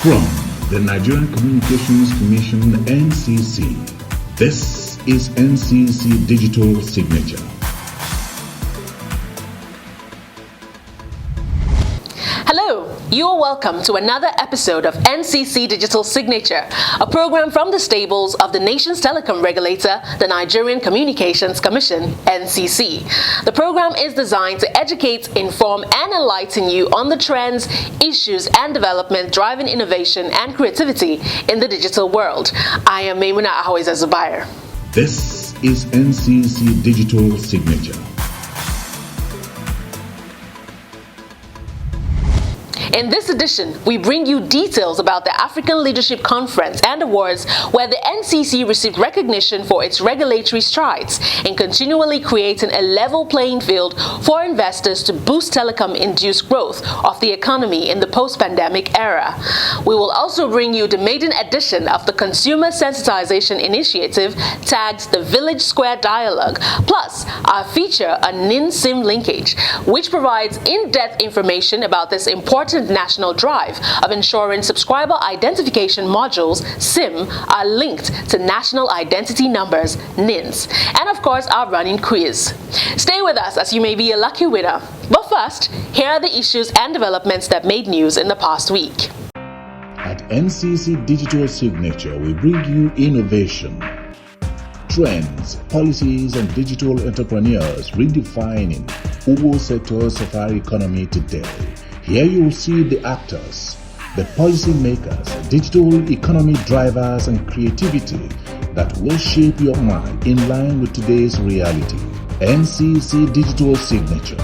From the Nigerian Communications Commission, NCC, this is NCC Digital Signature. Hello, you are welcome to another episode of NCC Digital Signature, a program from the stables of the nation's telecom regulator, the Nigerian Communications Commission, NCC. The program is designed to educate, inform, and enlighten you on the trends, issues, and development driving innovation and creativity in the digital world. I am Maimuna Ahoiza Zubair. This is NCC Digital Signature. In this edition, we bring you details about the African Leadership Conference and Awards, where the NCC received recognition for its regulatory strides in continually creating a level playing field for investors to boost telecom-induced growth of the economy in the post-pandemic era. We will also bring you the maiden edition of the Consumer Sensitization Initiative tagged the Village Square Dialogue, plus our feature on NIN-SIM linkage, which provides in-depth information about this important national drive of ensuring subscriber identification modules, SIM, are linked to national identity numbers, NINs, and of course our running quiz. Stay with us as you may be a lucky winner. But first, here are the issues and developments that made news in the past week. At NCC Digital Signature, we bring you innovation, trends, policies, and digital entrepreneurs redefining all sectors of our economy today. Here you will see the actors, the policymakers, digital economy drivers, and creativity that will shape your mind in line with today's reality. NCC Digital Signature.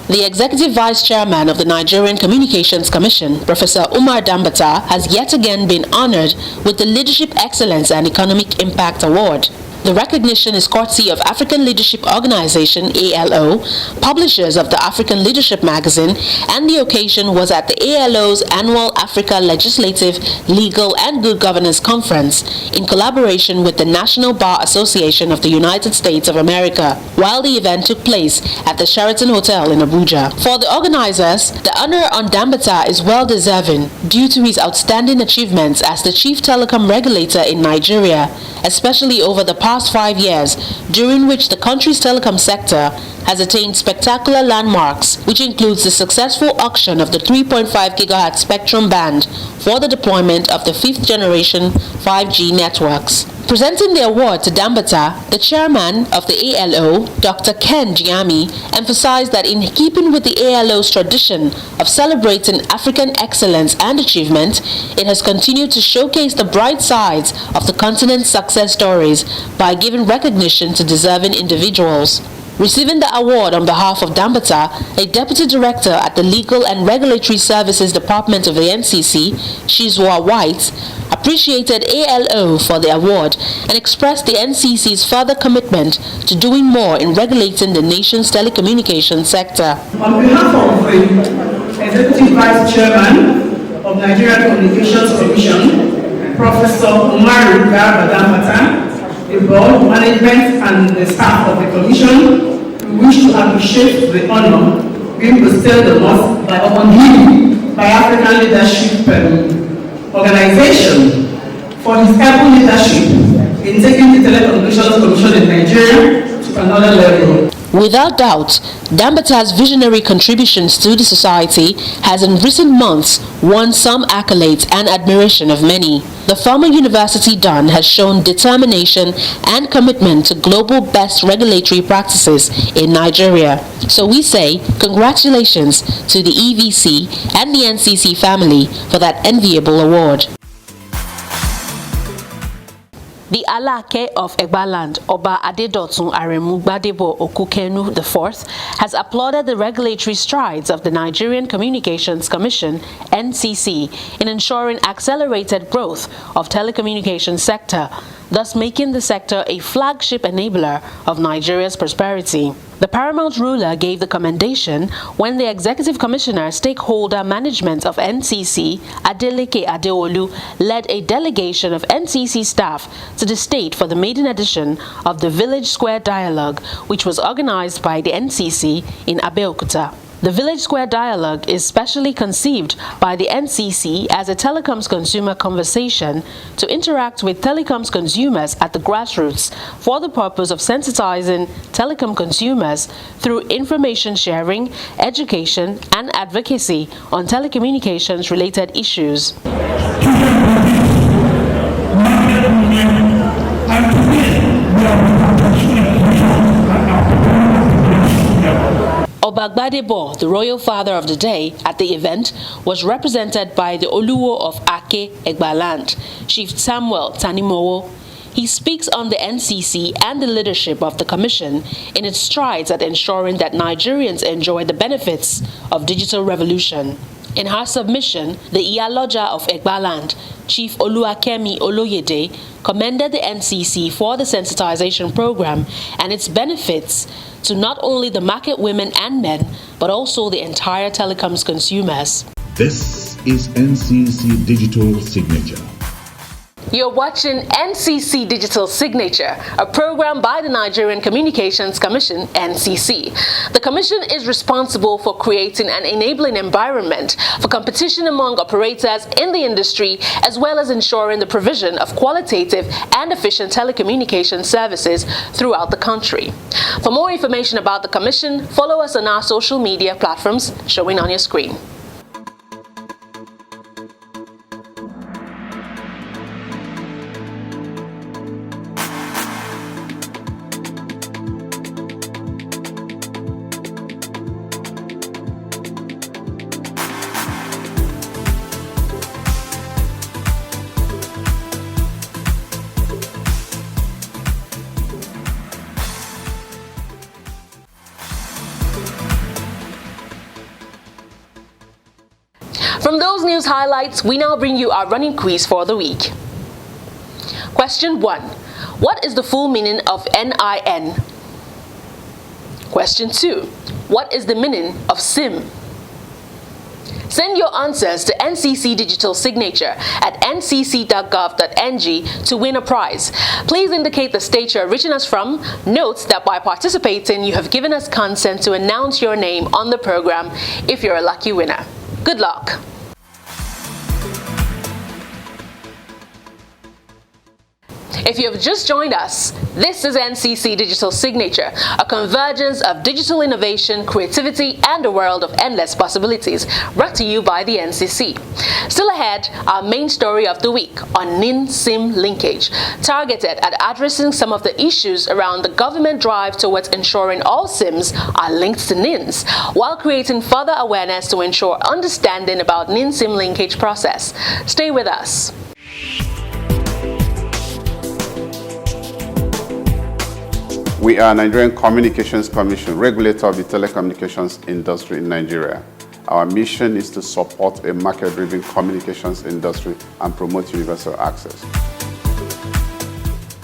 The Executive Vice Chairman of the Nigerian Communications Commission, Professor Umar Dambata, has yet again been honored with the Leadership Excellence and Economic Impact Award. The recognition is courtesy of African Leadership Organization, ALO, publishers of the African Leadership magazine, and the occasion was at the ALO's annual Africa Legislative, Legal, and Good Governance Conference in collaboration with the National Bar Association of the United States of America, while the event took place at the Sheraton Hotel in Abuja. For the organizers, the honor on Dambata is well-deserving due to his outstanding achievements as the chief telecom regulator in Nigeria, especially over the past 5 years, during which the country's telecom sector has attained spectacular landmarks, which includes the successful auction of the 3.5 GHz spectrum band for the deployment of the 5th generation 5G networks. Presenting the award to Dambata, the chairman of the ALO, Dr. Ken Giami, emphasized that in keeping with the ALO's tradition of celebrating African excellence and achievement, it has continued to showcase the bright sides of the continent's success stories by giving recognition to deserving individuals. Receiving the award on behalf of Dambata, a deputy director at the Legal and Regulatory Services Department of the NCC, Shizwa White, appreciated ALO for the award and expressed the NCC's further commitment to doing more in regulating the nation's telecommunications sector. On behalf of the Executive Vice Chairman of Nigerian Communications Commission, Professor Umar Dambata, the board, management, and the staff of the Commission, we wish to appreciate the honor being bestowed on him by African Leadership Organization for his able leadership in taking the Telecommunications Commission in Nigeria to another level. Without doubt, Dambata's visionary contributions to the society has in recent months won some accolades and admiration of many. The former university don has shown determination and commitment to global best regulatory practices in Nigeria. So we say congratulations to the EVC and the NCC family for that enviable award. The Alake of Egbaland, Oba Adedotun Aremu Gbadebo Okukenu IV, has applauded the regulatory strides of the Nigerian Communications Commission, NCC, in ensuring accelerated growth of telecommunications sector, thus making the sector a flagship enabler of Nigeria's prosperity. The paramount ruler gave the commendation when the Executive Commissioner Stakeholder Management of NCC, Adeleke Adeolu, led a delegation of NCC staff to the state for the maiden edition of the Village Square Dialogue, which was organized by the NCC in Abeokuta. The Village Square Dialogue is specially conceived by the NCC as a telecoms consumer conversation to interact with telecoms consumers at the grassroots for the purpose of sensitizing telecom consumers through information sharing, education, and advocacy on telecommunications-related issues. Obagbadebo, the royal father of the day at the event, was represented by the Oluwo of Ake Egbaland, Chief Samuel Tanimowo. He speaks on the NCC and the leadership of the Commission in its strides at ensuring that Nigerians enjoy the benefits of digital revolution. In her submission, the Iyaloja of Egbaland, Chief Oluwakemi Oloyede, commended the NCC for the sensitization program and its benefits to not only the market women and men, but also the entire telecoms consumers. This is NCC Digital Signature. You're watching NCC Digital Signature, a program by the Nigerian Communications Commission, NCC. The Commission is responsible for creating an enabling environment for competition among operators in the industry, as well as ensuring the provision of qualitative and efficient telecommunications services throughout the country. For more information about the Commission, follow us on our social media platforms showing on your screen. From those news highlights, we now bring you our running quiz for the week. Question 1. What is the full meaning of NIN? Question 2. What is the meaning of SIM? Send your answers to NCC Digital Signature at ncc.gov.ng to win a prize. Please indicate the state you're reaching us from. Note that by participating, you have given us consent to announce your name on the program if you're a lucky winner. Good luck. If you have just joined us, this is NCC Digital Signature, a convergence of digital innovation, creativity, and a world of endless possibilities, brought to you by the NCC. Still ahead, our main story of the week on NIN-SIM linkage, targeted at addressing some of the issues around the government drive towards ensuring all SIMs are linked to NINs, while creating further awareness to ensure understanding about NIN-SIM linkage process. Stay with us. We are Nigerian Communications Commission, regulator of the telecommunications industry in Nigeria. Our mission is to support a market-driven communications industry and promote universal access.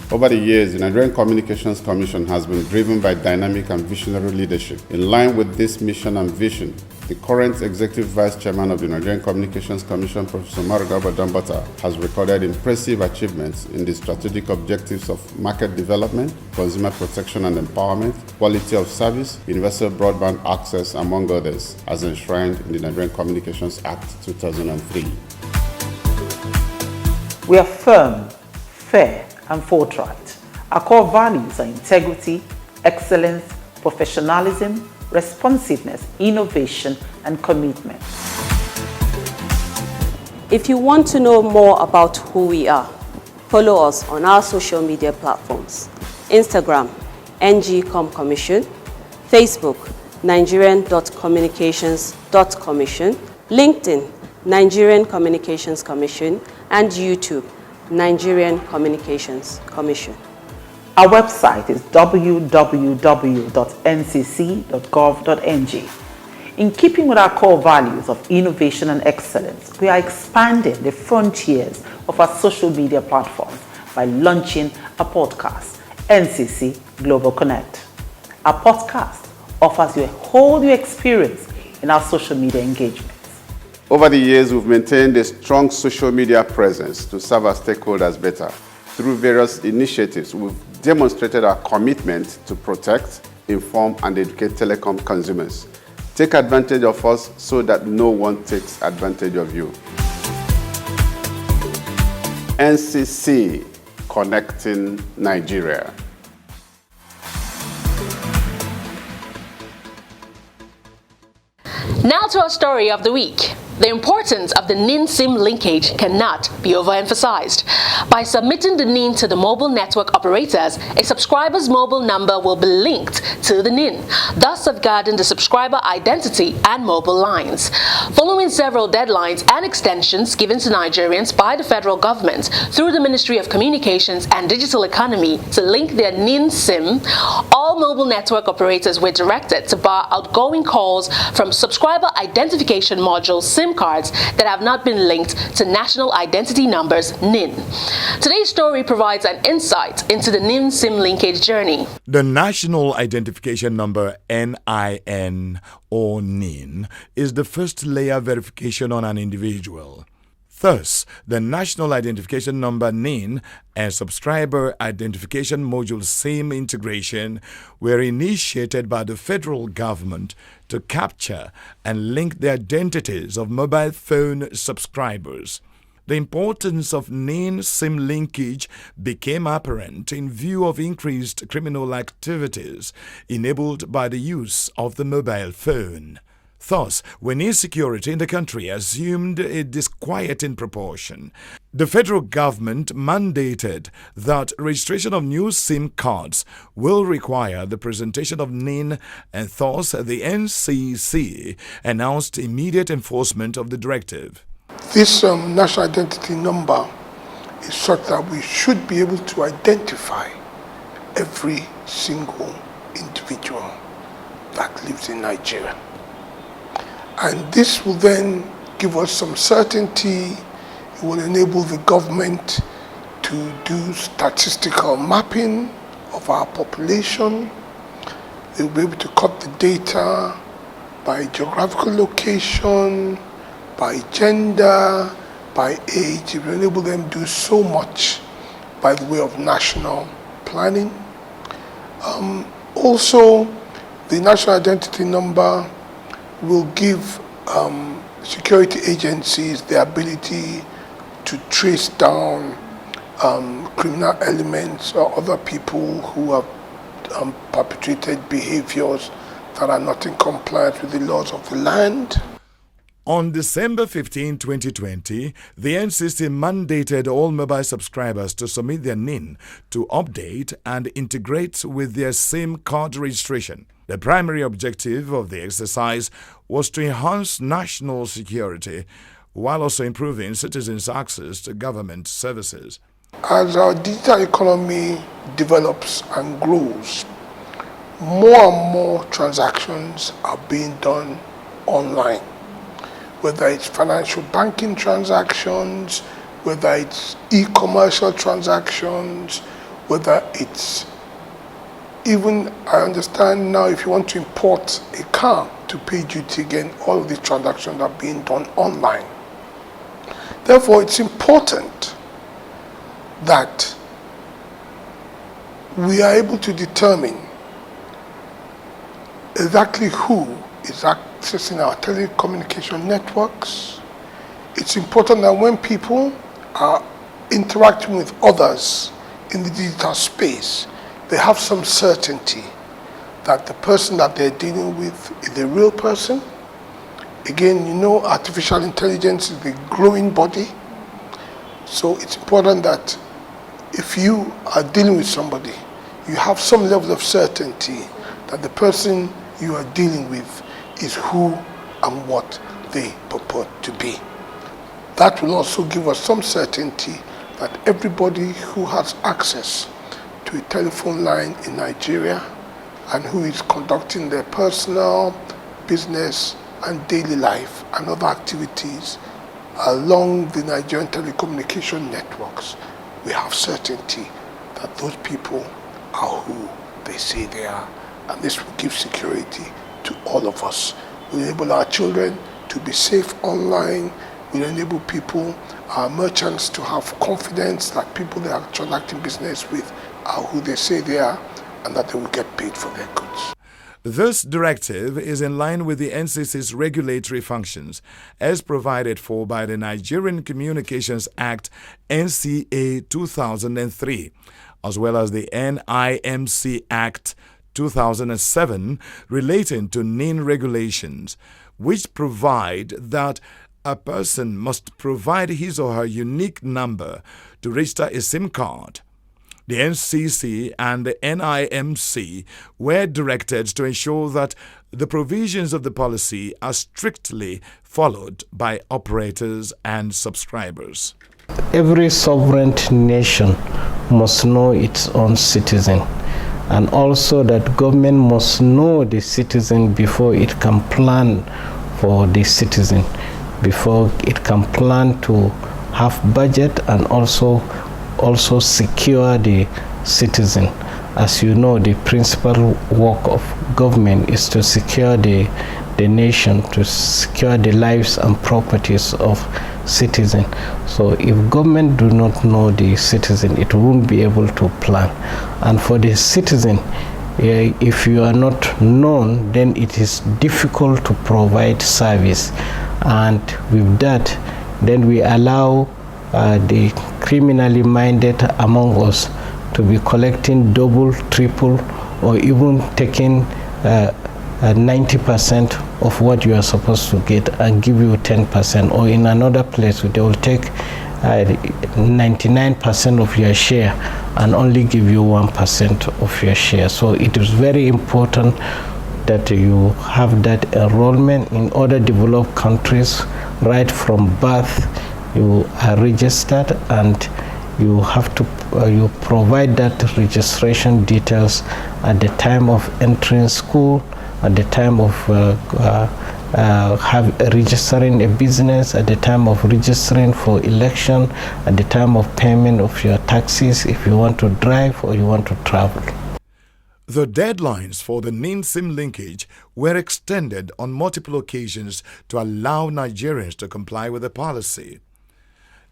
Over the years, the Nigerian Communications Commission has been driven by dynamic and visionary leadership. In line with this mission and vision, the current Executive Vice Chairman of the Nigerian Communications Commission, Professor Umar Dambata, has recorded impressive achievements in the strategic objectives of market development, consumer protection and empowerment, quality of service, universal broadband access, among others, as enshrined in the Nigerian Communications Act 2003. We are firm, fair, and forthright. Our core values are integrity, excellence, professionalism, responsiveness, innovation, and commitment. If you want to know more about who we are, follow us on our social media platforms: Instagram, NGComCommission, Facebook, Nigerian.communications.commission, LinkedIn, Nigerian Communications Commission, and YouTube, Nigerian Communications Commission. Our website is www.ncc.gov.ng. In keeping with our core values of innovation and excellence, we are expanding the frontiers of our social media platforms by launching a podcast, NCC Global Connect. Our podcast offers you a whole new experience in our social media engagements. Over the years, we've maintained a strong social media presence to serve our stakeholders better. Through various initiatives, we've demonstrated our commitment to protect, inform, and educate telecom consumers. Take advantage of us so that no one takes advantage of you. NCC, Connecting Nigeria. Now to our story of the week. The importance of the NIN-SIM linkage cannot be overemphasized. By submitting the NIN to the mobile network operators, a subscriber's mobile number will be linked to the NIN, thus safeguarding the subscriber identity and mobile lines. Following several deadlines and extensions given to Nigerians by the federal government through the Ministry of Communications and Digital Economy to link their NIN-SIM, all mobile network operators were directed to bar outgoing calls from subscriber identification module SIM cards that have not been linked to National Identity Numbers NIN. Today's story provides an insight into the NIN-SIM linkage journey. The National Identification Number NIN or NIN is the first layer verification on an individual. Thus, the National Identification Number NIN and Subscriber Identification Module SIM integration were initiated by the federal government to capture and link the identities of mobile phone subscribers. The importance of NIN-SIM linkage became apparent in view of increased criminal activities enabled by the use of the mobile phone. Thus, when insecurity in the country assumed a disquieting proportion, the federal government mandated that registration of new SIM cards will require the presentation of NIN, and thus the NCC announced immediate enforcement of the directive. This national identity number is such that we should be able to identify every single individual that lives in Nigeria. And this will then give us some certainty. It will enable the government to do statistical mapping of our population. They will be able to cut the data by geographical location, by gender, by age. It will enable them to do so much by the way of national planning. Also, the national identity number will give security agencies the ability to trace down criminal elements or other people who have perpetrated behaviors that are not in compliance with the laws of the land. On December 15, 2020, the NCC mandated all mobile subscribers to submit their NIN to update and integrate with their SIM card registration. The primary objective of the exercise was to enhance national security while also improving citizens' access to government services. As our digital economy develops and grows, more and more transactions are being done online. Whether it's financial banking transactions, whether it's e-commercial transactions, whether it's even, I understand now, if you want to import a car to pay duty again, all of these transactions are being done online. Therefore, it's important that we are able to determine exactly who is accessing our telecommunication networks. It's important that when people are interacting with others in the digital space, they have some certainty that the person that they're dealing with is a real person. Again, you know, artificial intelligence is a growing body. So it's important that if you are dealing with somebody, you have some level of certainty that the person you are dealing with is who and what they purport to be. That will also give us some certainty that everybody who has access to a telephone line in Nigeria and who is conducting their personal, business, and daily life and other activities along the Nigerian telecommunication networks, we have certainty that those people are who they say they are and this will give security to all of us. We'll enable our children to be safe online. We'll enable people, our merchants, to have confidence that people they are transacting business with are who they say they are, and that they will get paid for their goods. This directive is in line with the NCC's regulatory functions as provided for by the Nigerian Communications Act NCA 2003, as well as the NIMC Act 2007 relating to NIN regulations, which provide that a person must provide his or her unique number to register a SIM card. The NCC and the NIMC were directed to ensure that the provisions of the policy are strictly followed by operators and subscribers. Every sovereign nation must know its own citizen, and also that government must know the citizen before it can plan for the citizen, before it can plan to have budget and also secure the citizen. As you know, the principal work of government is to secure the nation, to secure the lives and properties of citizens. So if government do not know the citizen, it won't be able to plan. And for the citizen, if you are not known, then it is difficult to provide service. And with that, then we allow the criminally minded among us to be collecting double, triple, or even taking 90% of what you are supposed to get and give you 10%, or in another place they will take 99% of your share and only give you 1% of your share. So it is very important that you have that enrollment. In other developed countries, right from birth you are registered, and you have to you provide that registration details at the time of entering school, at the time of registering a business, at the time of registering for election, at the time of payment of your taxes if you want to drive or you want to travel. The deadlines for the NIN SIM linkage were extended on multiple occasions to allow Nigerians to comply with the policy.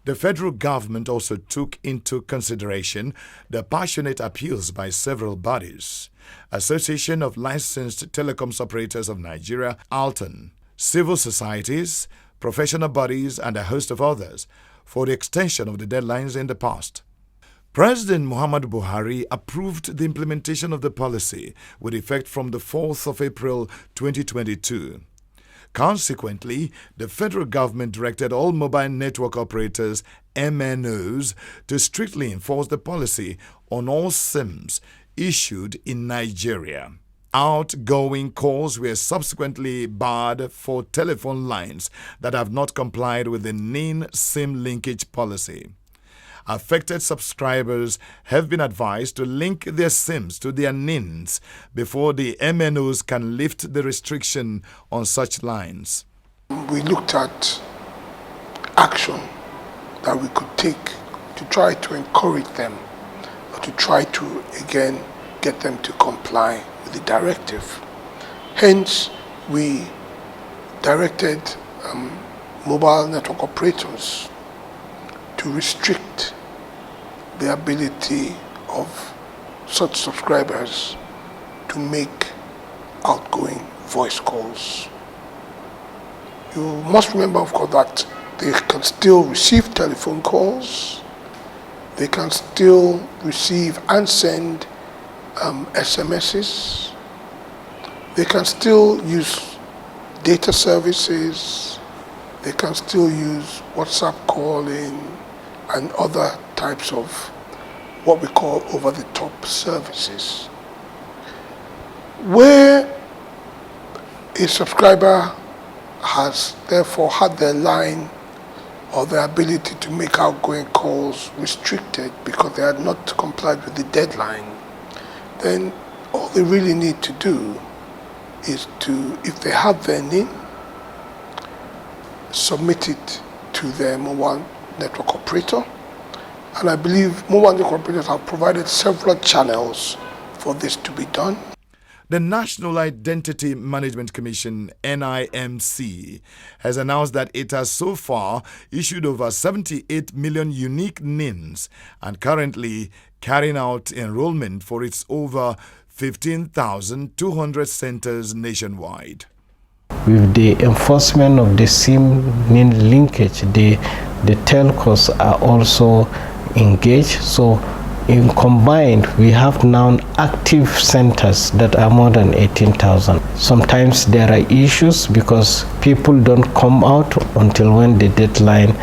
The federal government also took into consideration the passionate appeals by several bodies: Association of Licensed Telecoms Operators of Nigeria, ALTON, civil societies, professional bodies, and a host of others for the extension of the deadlines in the past. President Muhammadu Buhari approved the implementation of the policy with effect from the 4th of April 2022. Consequently, the federal government directed all mobile network operators, MNOs, to strictly enforce the policy on all SIMs issued in Nigeria. Outgoing calls were subsequently barred for telephone lines that have not complied with the NIN SIM linkage policy. Affected subscribers have been advised to link their SIMs to their NINs before the MNOs can lift the restriction on such lines. We looked at action that we could take to try to encourage them, or to try to, again, get them to comply with the directive. Hence, we directed mobile network operators to restrict the ability of such subscribers to make outgoing voice calls. You must remember, of course, that they can still receive telephone calls, they can still receive and send SMSs, they can still use data services, they can still use WhatsApp calling and other types of what we call over-the-top services. Where a subscriber has therefore had their line or their ability to make outgoing calls restricted because they had not complied with the deadline, then all they really need to do is to, if they have their NIN, submit it to their mobile network operator. And I believe mobile network operators have provided several channels for this to be done. The National Identity Management Commission, NIMC, has announced that it has so far issued over 78 million unique NINs and currently carrying out enrollment for its over 15,200 centers nationwide. With the enforcement of the SIM-NIN linkage, the telcos are also engaged. So in combined, we have now active centers that are more than 18,000. Sometimes there are issues because people don't come out until when the deadline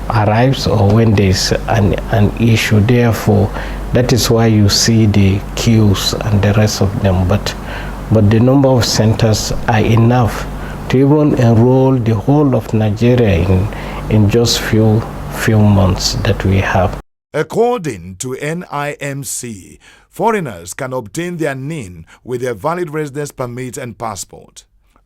arrives or when there's an issue. Therefore, that is why you see the queues and the rest of them. But the number of centers are enough to even enroll the whole of Nigeria in just few months that we have. According to NIMC, foreigners can obtain their NIN with their valid residence permit and passport.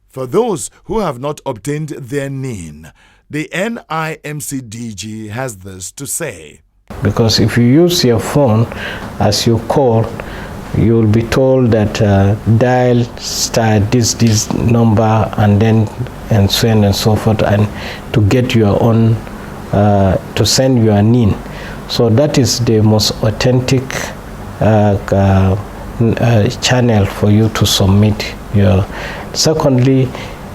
For those who have not obtained their NIN, the NIMC DG has this to say. Because if you use your phone as you call, you will be told that dial star this number and so on and so forth, and to get your own, to send your NIN. So that is the most authentic channel for you to submit your. Secondly,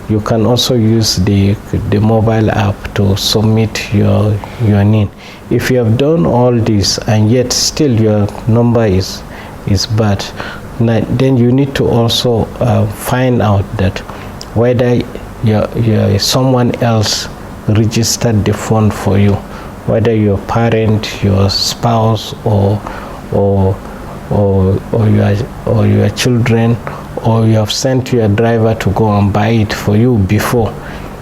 you can also use the mobile app to submit your NIN. If you have done all this and yet still your number is bad, then you need to also find out that whether someone else registered the phone for you, whether your parent, your spouse, or your children, or you have sent your driver to go and buy it for you before.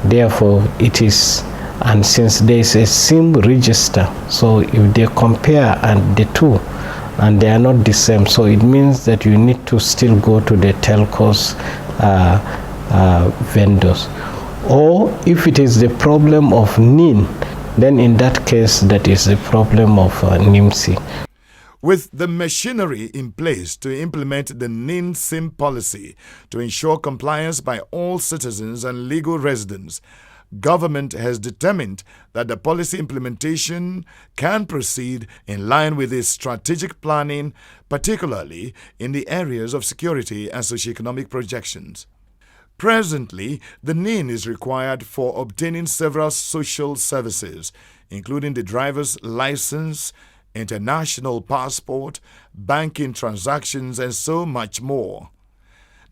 Therefore, it is, and since there is a SIM register, so if they compare and the two, and they are not the same, so it means that you need to still go to the telcos vendors. Or if it is the problem of NIN, then in that case, that is the problem of NIMC. With the machinery in place to implement the NIN SIM policy to ensure compliance by all citizens and legal residents, government has determined that the policy implementation can proceed in line with its strategic planning, particularly in the areas of security and socioeconomic projections. Presently, the NIN is required for obtaining several social services, including the driver's license, international passport, banking transactions, and so much more.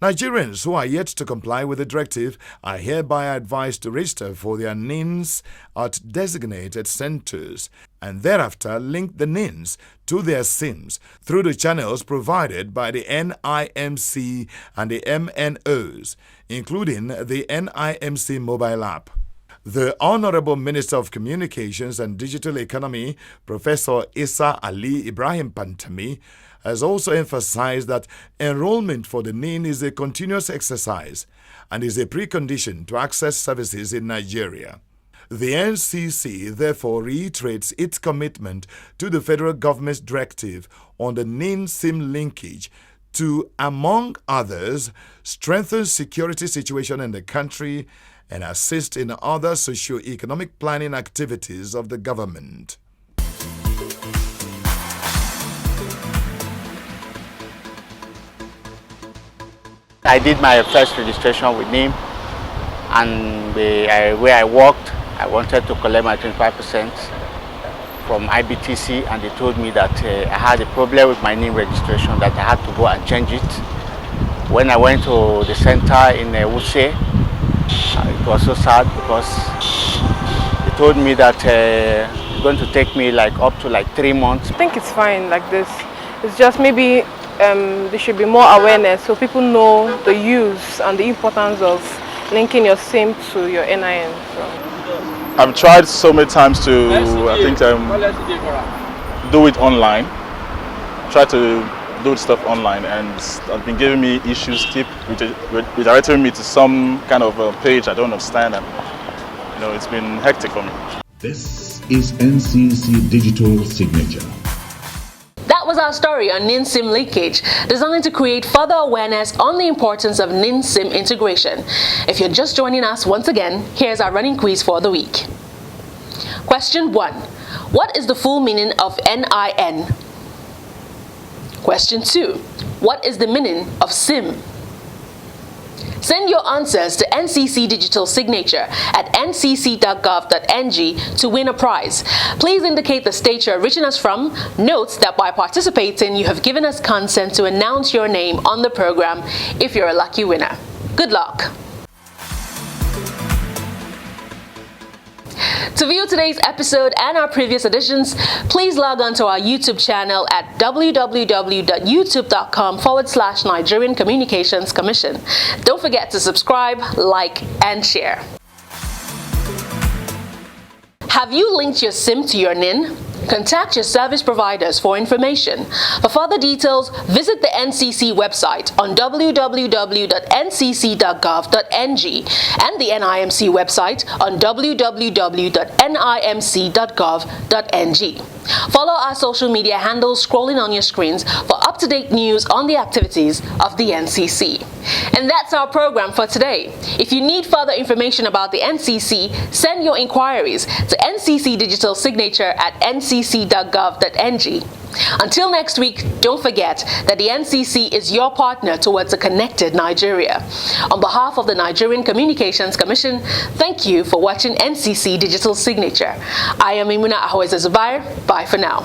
Nigerians who are yet to comply with the directive are hereby advised to register for their NINs at designated centers and thereafter link the NINs to their SIMs through the channels provided by the NIMC and the MNOs, including the NIMC mobile app. The Honorable Minister of Communications and Digital Economy, Professor Issa Ali Ibrahim Pantami, has also emphasized that enrollment for the NIN is a continuous exercise and is a precondition to access services in Nigeria. The NCC therefore reiterates its commitment to the federal government's directive on the NIN SIM linkage to, among others, strengthen security situation in the country and assist in other socio-economic planning activities of the government. I did my first registration with NIM, and where I worked, I wanted to collect my 25% from IBTC, and they told me that I had a problem with my NIM registration, that I had to go and change it. When I went to the center in Wuse, it was so sad because they told me that it's going to take me up to 3 months. I think it's fine like this. It's just maybe there should be more awareness so people know the use and the importance of linking your SIM to your NIN. I've tried so many times to, I think, do it online. Try to do stuff online, and it's been giving me issues, keep redirecting me to some kind of page I don't understand, and it's been hectic for me. This is NCC Digital Signature. That was was our story on NIN SIM leakage, designed to create further awareness on the importance of NIN SIM integration. If you're just joining us once again, here's our running quiz for the week. Question 1. What is the full meaning of NIN? Question 2. What is the meaning of SIM? Send your answers to NCC Digital Signature at ncc.gov.ng to win a prize. Please indicate the state you're reaching us from. Note that by participating, you have given us consent to announce your name on the program if you're a lucky winner. Good luck. To view today's episode and our previous editions, please log on to our YouTube channel at www.youtube.com/Nigerian Communications Commission. Don't forget to subscribe, like, and share. Have you linked your SIM to your NIN? Contact your service providers for information. For further details, visit the NCC website on www.ncc.gov.ng and the NIMC website on www.nimc.gov.ng. Follow our social media handles scrolling on your screens for up-to-date news on the activities of the NCC. And that's our program for today. If you need further information about the NCC, send your inquiries to NCC Digital Signature at ncc.gov.ng. Until next week, don't forget that the NCC is your partner towards a connected Nigeria. On behalf of the Nigerian Communications Commission, thank you for watching NCC Digital Signature. I am Imuna Ahoeza Zubair. Bye for now.